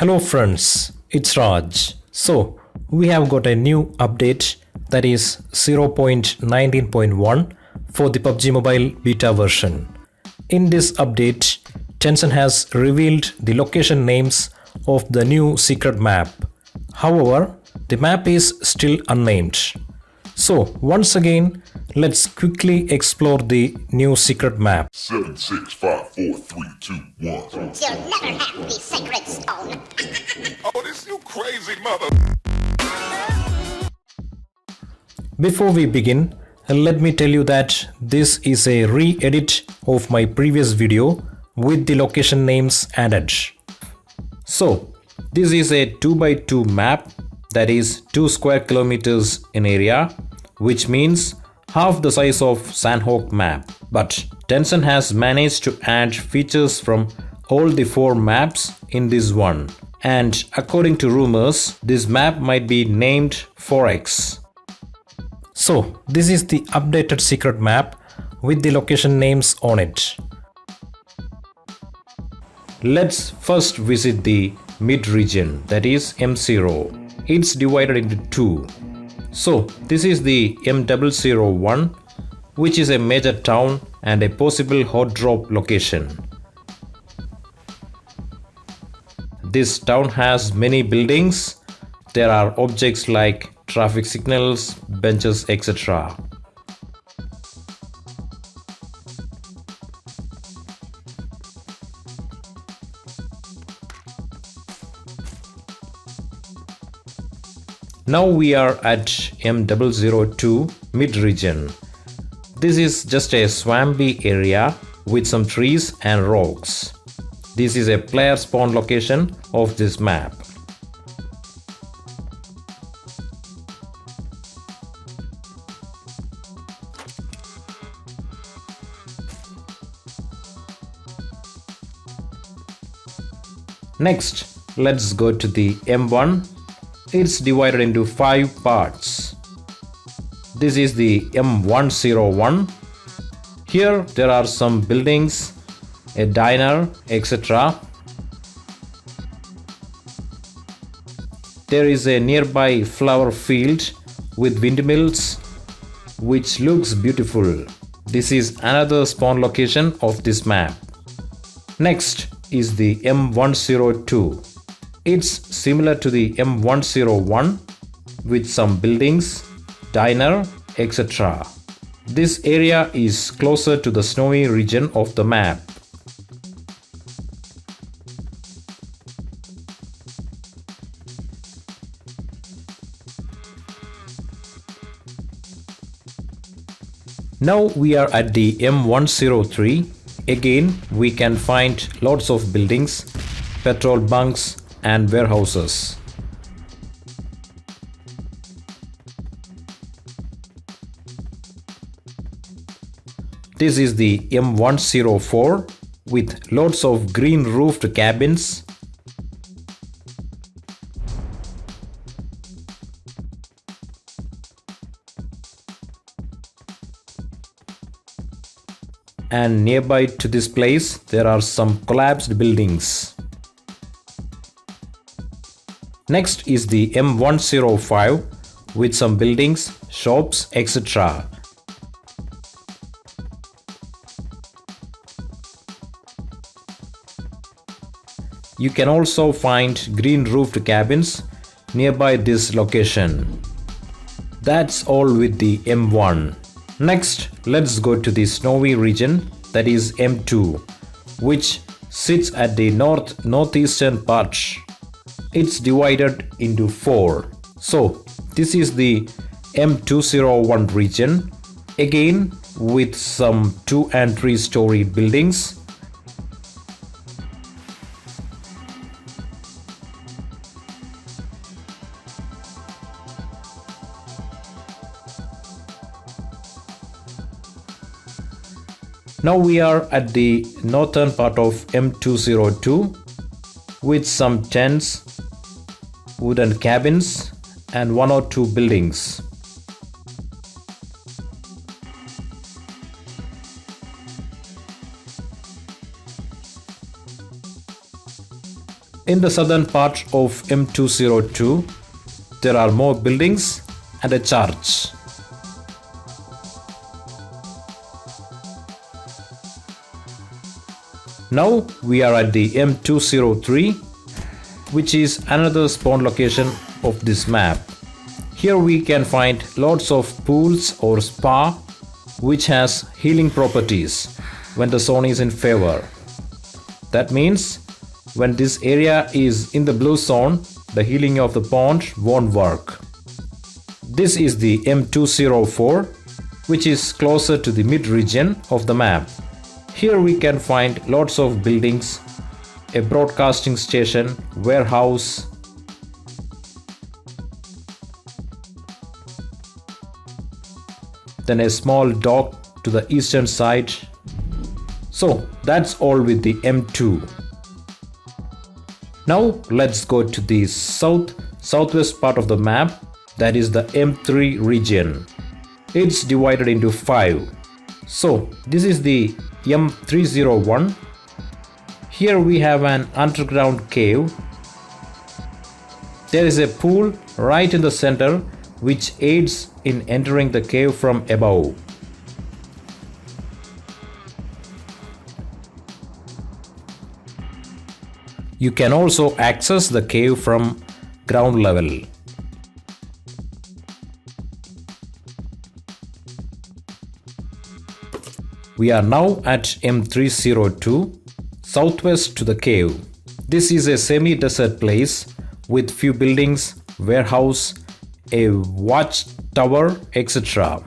Hello friends, it's Raj. So we have got a new update, that is 0.19.1 for the PUBG Mobile beta version. In this update, Tencent has revealed the location names of the new secret map. However, the map is still unnamed. So once again, let's quickly explore the new secret map. 7, 6, 5, 4, 3, 2, 1. You'll never have the sacred stone. Oh, this you crazy mother. Before we begin, let me tell you that this is a re-edit of my previous video with the location names added. So, this is a 2x2 map, that is 2 square kilometers in area, which means half the size of Sandhawk map. But Tencent has managed to add features from all the 4 maps in this one. And according to rumors, this map might be named 4X. So this is the updated secret map with the location names on it. Let's first visit the mid region, that is M0. It's divided into 2. So this is the M001, which is a major town and a possible hot drop location. This town has many buildings. There are objects like traffic signals, benches, etc. Now we are at M002 mid region. This is just a swampy area with some trees and rocks. This is a player spawn location of this map. Next, let's go to the M1. It's divided into 5 parts. This is the M101. Here there are some buildings, a diner, etc. There is a nearby flower field with windmills, which looks beautiful. This is another spawn location of this map. Next is the M102. It's similar to the M101 with some buildings, diner, etc. This area is closer to the snowy region of the map. Now we are at the M103. Again, we can find lots of buildings, petrol bunks and warehouses. This is the M104 with lots of green roofed cabins. And nearby to this place there are some collapsed buildings. Next is the M105 with some buildings, shops, etc. You can also find green roofed cabins nearby this location. That's all with the M1. Next, let's go to the snowy region, that is M2, which sits at the northeastern part. It's divided into 4. So this is the M201 region, again with some 2 and 3 story buildings. Now we are at the northern part of M202 with some tents, wooden cabins and 1 or 2 buildings. In the southern part of M202, there are more buildings and a church. Now we are at the M203, which is another spawn location of this map. Here we can find lots of pools or spa which has healing properties when the zone is in favor. That means when this area is in the blue zone, the healing of the pond won't work. This is the M204, which is closer to the mid region of the map. Here we can find lots of buildings, a broadcasting station, warehouse, then a small dock to the eastern side. So that's all with the M2. Now let's go to the southwest part of the map, that is the M3 region. It's divided into 5. So this is the M301. Here we have an underground cave. There is a pool right in the center which aids in entering the cave from above. You can also access the cave from ground level. We are now at M302, southwest to the cave. This is a semi-desert place with few buildings, warehouse, a watchtower, etc.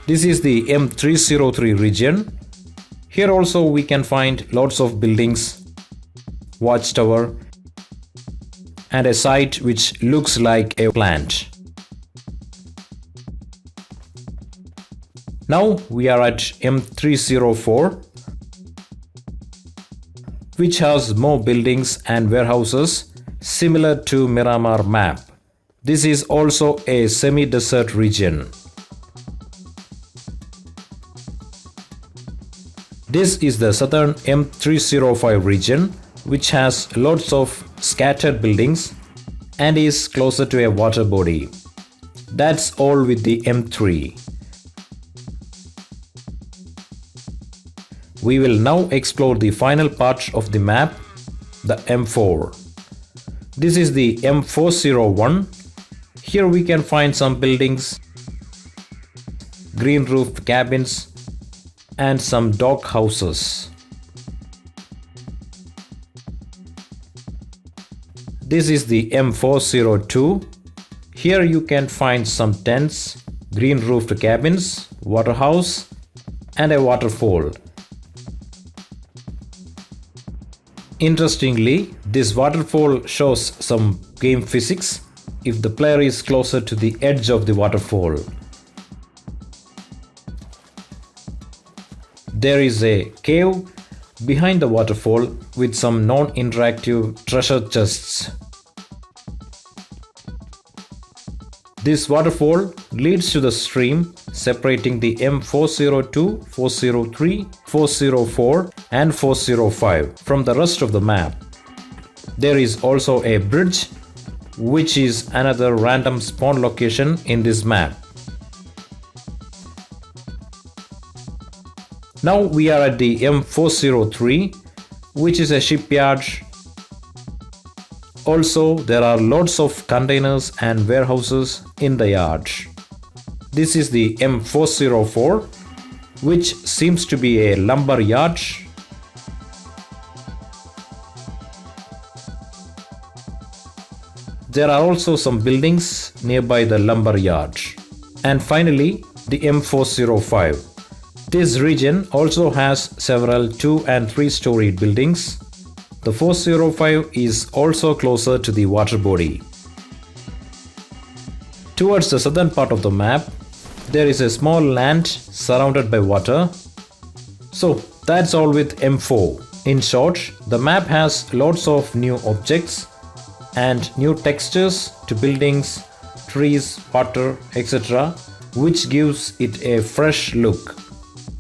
This is the M303 region. Here also we can find lots of buildings, watchtower, and a site which looks like a plant. Now we are at M304, which has more buildings and warehouses similar to Miramar map. This is also a semi-desert region. This is the southern M305 region, which has lots of scattered buildings and is closer to a water body. That's all with the M3. We will now explore the final part of the map, the M4. This is the M401. Here we can find some buildings, green roofed cabins, and some dock houses. This is the M402. Here you can find some tents, green roofed cabins, water house, and a waterfall. Interestingly, this waterfall shows some game physics if the player is closer to the edge of the waterfall. There is a cave behind the waterfall with some non-interactive treasure chests. This waterfall leads to the stream separating the M402, 403, 404 and 405 from the rest of the map. There is also a bridge, which is another random spawn location in this map. Now we are at the M403, which is a shipyard. Also, there are lots of containers and warehouses in the yard. This is the M404, which seems to be a lumber yard. There are also some buildings nearby the lumber yard. And finally, the M405. This region also has several 2- and 3-story buildings. The 405 is also closer to the water body. Towards the southern part of the map, there is a small land surrounded by water. So that's all with M4. In short, the map has lots of new objects and new textures to buildings, trees, water, etc., which gives it a fresh look.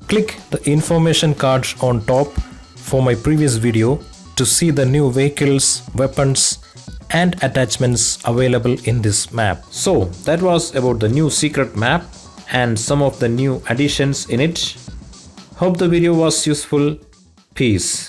Click the information cards on top for my previous video to see the new vehicles, weapons and attachments available in this map. So that was about the new secret map and some of the new additions in it. Hope the video was useful. Peace.